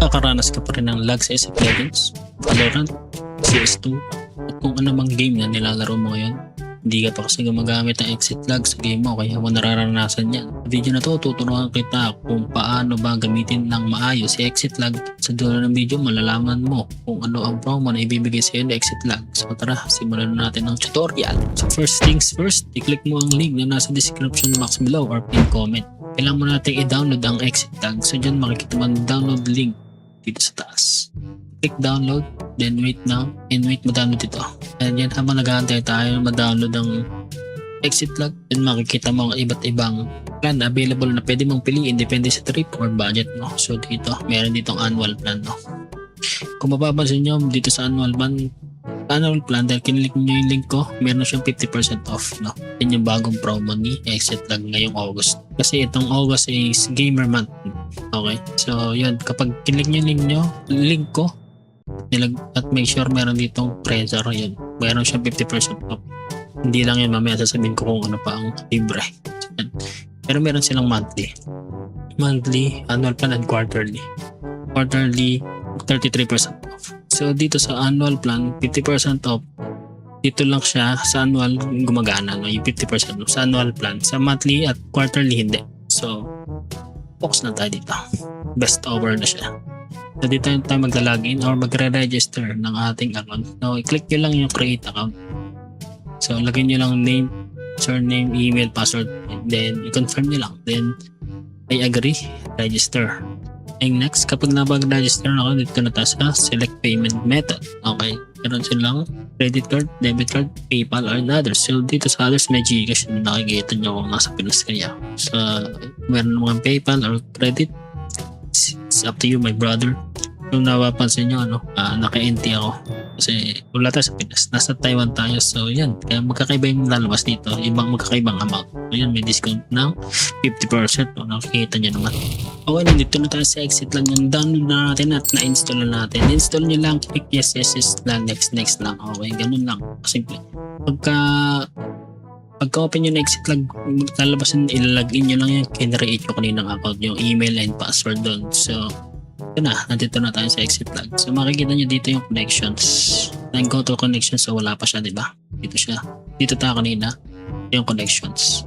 Kakaranas ka pa rin ng lag sa SF Legends, Valorant, CS2, at kung ano mang game na nilalaro mo ngayon, hindi ka pa kasi gumagamit ng exit lag sa game mo kaya mo nararanasan yan. Sa video na to, tuturuan kita kung paano ba gamitin ng maayos si exit lag. Sa dulo ng video, malalaman mo kung ano ang promo na ibibigay sa iyo ng exit lag. So tara, simulan na natin ang tutorial. So first things first, i-click mo ang link na nasa description box below or pin comment. Kailangan mo natin i-download ang exit lag. So dyan makikita mo ang download link dito sa taas. Click download, then wait now, and wait mo-download ito. And yan, habang nag-aantay tayo ma-download ang exit lag, then makikita mo ang iba't ibang plan na available na pwede mong piliin depende sa trip or budget mo. So dito, meron ditong annual plan, no? Kung mapapansin nyo dito sa annual plan, dahil kinilik nyo yung link ko, meron siyang 50% off, no? Yan yung bagong promo ni exit lag ngayong August. Kasi itong August is gamer month. Okay? So yun, kapag kinilik nyo yung link ko, at make sure meron ditong pressure, yun meron siyang 50% off. Hindi lang yun, mamaya sasabihin ko kung ano pa ang libre. Pero meron silang monthly, annual plan, and quarterly 33% off. So dito sa annual plan 50% off, dito lang siya sa annual gumagana, no? Yung 50% off sa annual plan. Sa monthly at quarterly hindi. So focus na tayo dito, best over na siya. So dito tayo magla-login or magre-register ng ating account. So i-click nyo lang yung create account. So lagyan nyo lang name, surname, email, password, and then i-confirm nyo lang. Then I agree, register. And next, kapag napag-register na ako, dito na tayo sa select payment method. Okay, meron silang credit card, debit card, PayPal, or others. So dito sa others, may Gcash na nakikita nyo kung nasa Pinas kaya. So meron mga PayPal or credit, it's up to you, my brother. Kung napapansin nyo, naka-NT ako kasi wala tayo sa Pinas, nasa Taiwan tayo. So yan, kaya magkakaiba yung lalabas dito, ibang magkakaibang amount. So yan, may discount ng 50%, nakikita nyo naman. Okay, nandito na tayo sa exit lang, yung download na natin at na-install na natin. Install nyo lang, click yes lang, next lang. Okay, ganun lang, simple. Pagka-open nyo na exit lag, lalabas yun, ilalagin nyo lang yung kinreate ko kaninang account, yung email and password doon. So yun na, nandito na tayo sa exit lag. So makikita nyo dito yung connections. Then go to connections, so wala pa siya, diba? Dito siya. Dito tayo kanina, yung connections.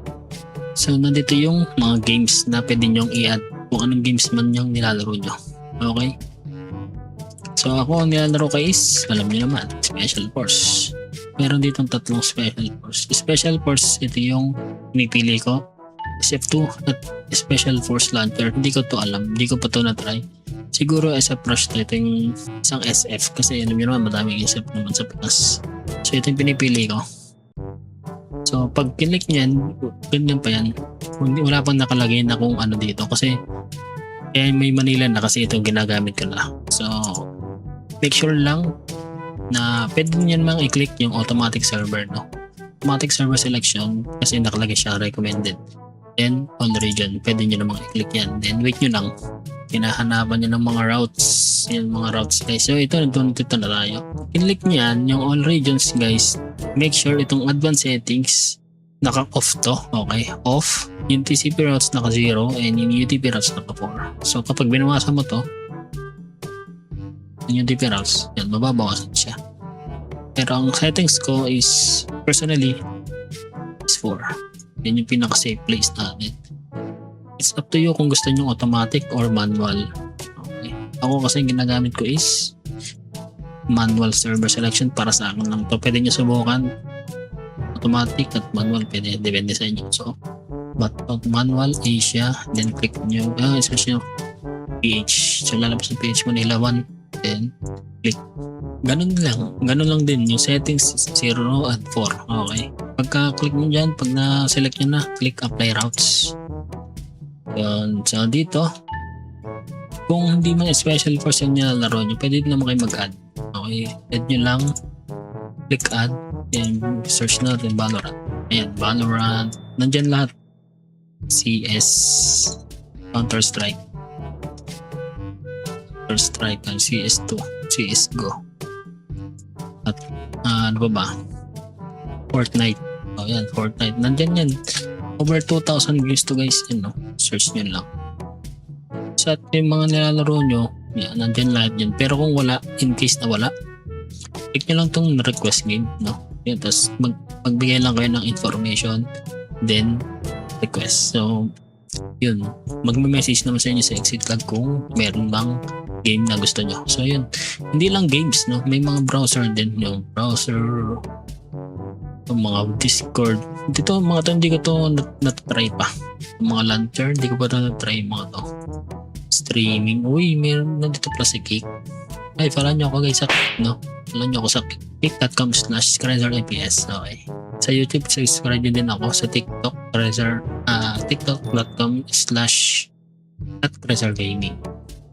So nandito yung mga games na pwede nyong i-add kung anong games man yung nilalaro nyo. Okay? So ako ang nilalaro ko is, alam nyo naman, Special Force. Meron ditong tatlong Special Force. Special Force, ito yung pinipili ko. SF2 at Special Force Launcher. Hindi ko to alam. Hindi ko pa to na-try. Siguro SF Rush to. Ito yung isang SF. Kasi alam nyo naman, madaming SF naman sa Pinas. So ito yung pinipili ko. So pag kinlik nyan, ganyan pa yan. Wala pang nakalagay na kung ano dito. Kasi may Manila na kasi itong ginagamit ko na. So make sure lang na pwede nyo namang i-click yung automatic server, no? Automatic server selection kasi nakalagay siya recommended. Then all region, pwede nyo namang i-click yan. Then wait nyo lang, hinahanapan nyo ng mga routes. Yan mga routes guys. So ito na tayo. I-click nyo yan, yung all regions guys. Make sure itong advanced settings naka-off to. Okay, off. Yung TCP routes naka-0 and yung UDP routes naka-4. So kapag binawasan mo to, yung UDP routes, yan, mababawasan siya. Pero ang settings ko is personally is 4. Yan yung pinaka-safe place natin. It's up to you kung gusto nyo automatic or manual. Okay. Ako kasi ginagamit ko is manual server selection para sa akin lang to. Pwede nyo subukan automatic at manual, pwede, depende sa inyo. So but manual Asia, then click nyo search nyo PH. So lalabas yung PH mo nila 1, then click. Ganun lang din yung settings 0 at 4. Okay, pagka-click mo dyan, pag na-select nyo na, click apply routes. Yun. So dito, kung hindi man Special Force yung nilalaro nyo, pwede din naman kayo mag-add. Okay, add nyo lang, click add, then search natin Valorant. Ayan, Valorant, nandyan lahat. CS, Counter-Strike, and CS2, CSGO. At ano pa ba? Fortnite. Oh yan, Fortnite. Nandyan yan. Over 2,000 views to guys. Yan, no? Search nyo lang. Sa yung mga nilalaro nyo, Yan, nandyan lahat yun. Pero kung wala, in case na wala, click nyo lang tong request game, no? Yan, tapos magbigay lang kayo ng information, then request. So, yun. Magme-message naman sa inyo sa exit log kung meron bang game na gusto nyo. So, yun. Hindi lang games, no? May mga browser din. Yung browser, yung mga Discord. Dito, mga to, hindi ko to nat-try pa. Yung mga lantern, hindi ko pa to nat-try mga to. Streaming. Uy, meron nandito pala si Cake. Ay, follow nyo ako guys sa Cake, no? Follow nyo ako sa cake.com/CrazerFPS. Okay. Sa YouTube, subscribe nyo din ako sa TikTok, tiktok.com/@CrazerGaming.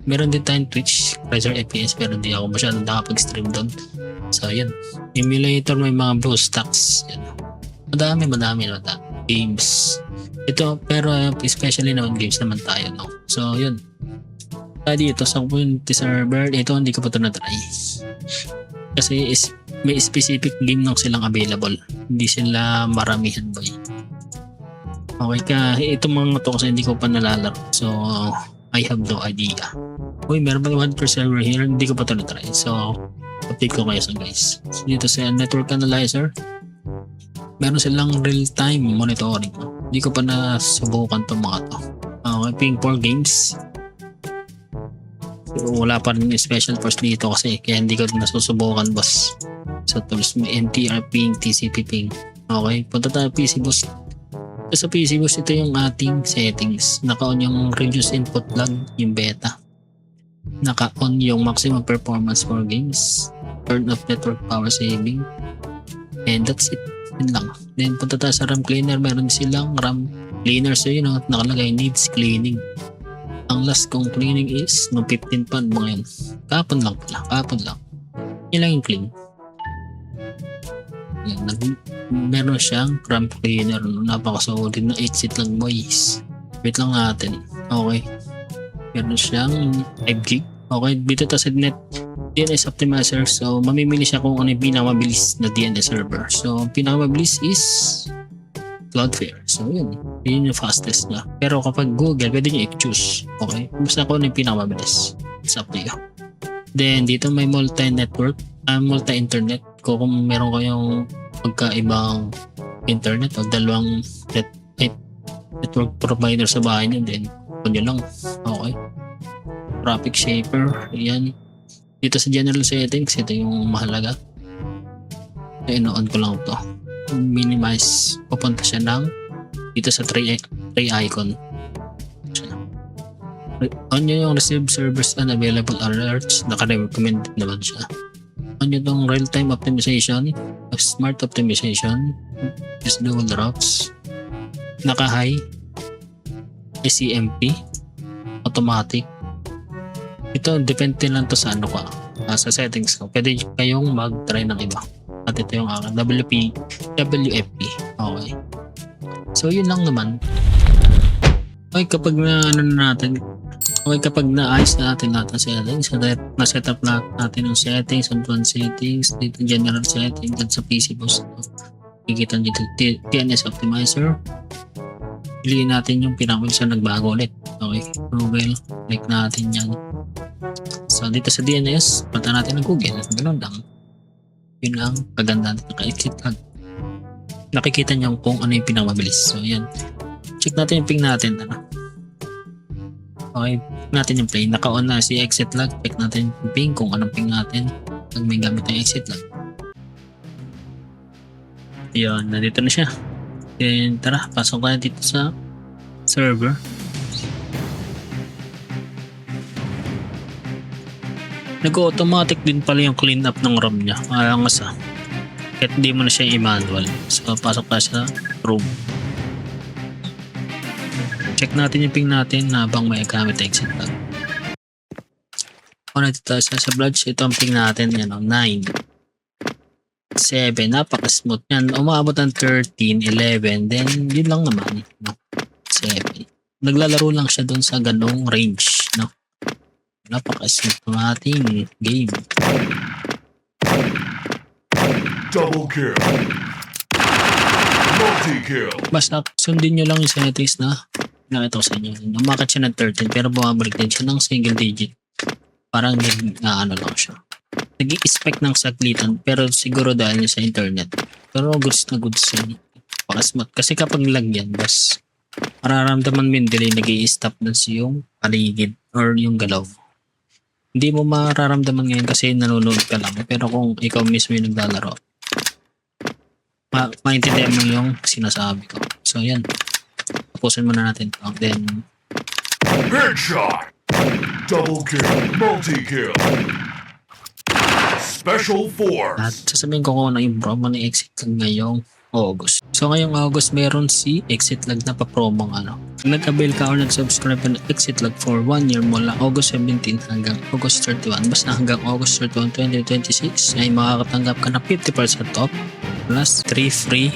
Meron din tayong Twitch, CrazerFPS, pero hindi ako masyadong nakapag-stream doon. So, yun. Emulator, may mga BlueStacks. Yan. Madami. Games. Ito, pero especially naman games naman tayo, no? So, yun. Dito sa community server, ito hindi ko pa ito na-try. Kasi may specific game lang silang available. Hindi sila maramihan, boy. Okay ka, itong mga to kasi hindi ko pa nalalaro. So, I have no idea. Uy, meron pa 1 per server here. Hindi ko pa ito na-try. So, update ko kayo sa guys. So, dito sa network analyzer, meron silang real-time monitoring. Hindi ko pa nasubukan itong mga to. Okay, ping 4 games. So, wala pa rin special force dito kasi kaya hindi ko nasusubukan, boss. So, tools may NTR ping, TCP ping. Okay, punta tayo PC boss. So, sa PC boss, ito yung ating settings. Naka-on yung reduce input lag, yung beta. Naka-on yung maximum performance for games. Turn off network power saving. And that's it. Yun lang. Then punta tayo sa RAM cleaner. Meron silang RAM cleaner. So yun, nakalagay needs cleaning. Ang last kong cleaning is no 15 pa mga yun. Kapon lang. Yun lang yung clean. Yan, meron siyang RAM cleaner. Napakasolid na 8 lang boys. Wait lang natin. Okay. Meron siyang 5 gig. Okay, dito ta sa net DNS optimizer. So, mamimili siya kung ano yung pinakamabilis na DNS server. So, pinakamabilis is Cloudflare. So, yun. Yun yung fastest na. Pero kapag Google, pwede nyo i-choose. Okay? Basta kung ano yung pinakamabilis. It's up to you. Then, dito may multi-network, multi-internet. Kung meron kayong magkaibang internet o dalawang network provider sa bahay nyo, then, kung nyo lang. Okay? Traffic shaper. Yan. Dito sa general settings, ito yung mahalaga. In-on ko lang to. Minimize. Pupunta siya ng dito sa tray icon. On nyo yung receive servers unavailable alerts. Naka-recommend naman siya. On nyo itong real-time optimization, smart optimization, is dual routes, naka-high, SCMP, automatic. Ito, depende lang to sa ano ka. Sa settings ko. Pwede kayong mag-try ng iba. At ito yung aking WFP. Okay. So, yun lang naman. Okay, kapag kapag naayos na natin lahat ng settings, na-set up natin yung settings, advanced settings, dito general settings, at sa PC boss. Kikita dito DNS optimizer. Piliin natin yung pinakabilis na nagbago ulit. Okay, Google. Click natin yan. So, dito sa DNS, punta natin ng Google. Ganun lang. Yun ang kagandaan ng ka-exit log. Nakikita niyo kung ano yung pinakamabilis. So, yan. Check natin yung ping natin. Okay, natin yung play. Naka-on na si exit log. Check natin yung ping kung anong ping natin. Pag may gamit ng exit log. Yun, nandito na siya. Then, tara, pasok tayo dito sa server. Nag-automatic din pala yung clean up ng RAM niya. Alangas kahit hindi mo na siya i-manual. So, pasok tayo sa room. Check natin yung ping natin habang may gamit exit log. Kung natin tayo sa branch, ito ang ping natin. Yan, 9. 7. Napaka-smooth yan. Umabot ng 13, 11. Then, yun lang naman. 7. Naglalaro lang siya dun sa ganong range. No? Napaka-smooth ng ating game. Double kill. Multi-kill. Basta sundin nyo lang yung settings na nakita ko sa inyo. Umakit siya ng 13 pero bumabalik din siya ng single digit. Parang ano lang siya. Nag-i-expect ng saglitan pero siguro dahil niya sa internet. Pero goods na goods yun. Pakasmat. Kasi kapag lag yan, bas mararamdaman mo yung delay, nag-i-stop na yung paligid or yung galaw. Hindi mo mararamdaman ngayon kasi nanonood ka lang. Pero kung ikaw mismo yung naglalaro, maintindihan mo yung sinasabi ko. So yan. Tapusin muna natin to. Then, Headshot. Double kill. Multi-kill. Special Force. at sasabihin ko kung ano yung promo ni Exit Lag ngayong August. So ngayong August meron si Exit Lag na pa-promo ano. Kung nag-avail ka or nag-subscribe ka ng Exit Lag for 1 year mula August 17 hanggang August 31, basta hanggang August 31, 2026 ay makakatanggap ka ng 50% off plus 3 free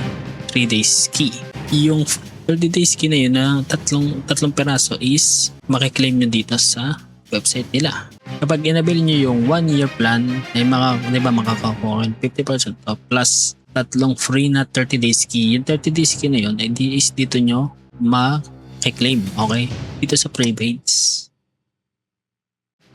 3 days ski. Yung 30 days ski na yun na tatlong peraso is makiklaim nyo dito sa website nila. Kapag inabil nyo yung 1 year plan ay makakakuha 50% off plus tatlong free na 30 days ski. Yung 30 days ski na yun ay dito nyo ma-claim, okay? Dito sa privates.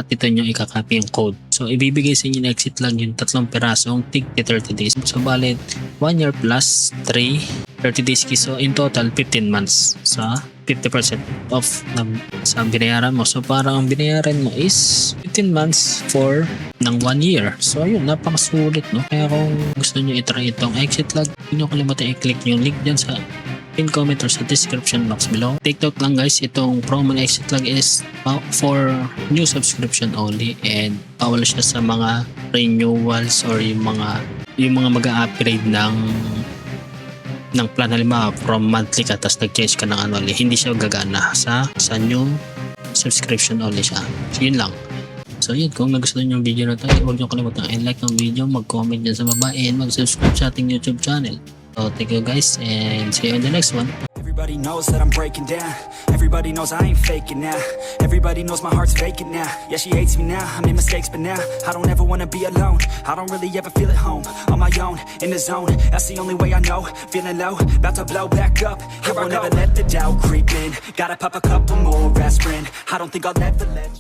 At dito nyo ikakopy yung code. So ibibigay sa inyo na Exit Lag yung tatlong perasong tig 30 days. So balit 1 year plus 3 30 days ski. So in total 15 months sa 50% off na sa binayaran mo. So parang ang binayaran mo is 15 months for ng 1 year. So ayun, napakasulit no. Kaya kung gusto nyo itry itong Exit Lag, hindi nyo kalimutan i-click yung link dyan sa pin comment or sa description box below. Take note lang guys, itong promo ng Exit Lag is for new subscription only and bawal siya sa mga renewals or yung mga mag-a-upgrade ng plan. Halimbawa from monthly ka tapos nag-change ka ng annually, hindi siya gagana sa new subscription only siya. So yun lang. So yun, kung nagustuhan nyo yung video na ito, huwag nyo kalimutan i-like ng video, mag-comment dyan sa baba and mag-subscribe sa ating YouTube channel. So thank you guys and see you in the next one. Everybody knows that I'm breaking down. Everybody knows I ain't faking now. Everybody knows my heart's vacant now. Yeah, she hates me now, I made mistakes but now I don't ever wanna be alone. I don't really ever feel at home. On my own, in the zone, that's the only way I know. Feeling low, about to blow back up. I won't ever let the doubt creep in. Gotta pop a couple more aspirin. I don't think I'll ever let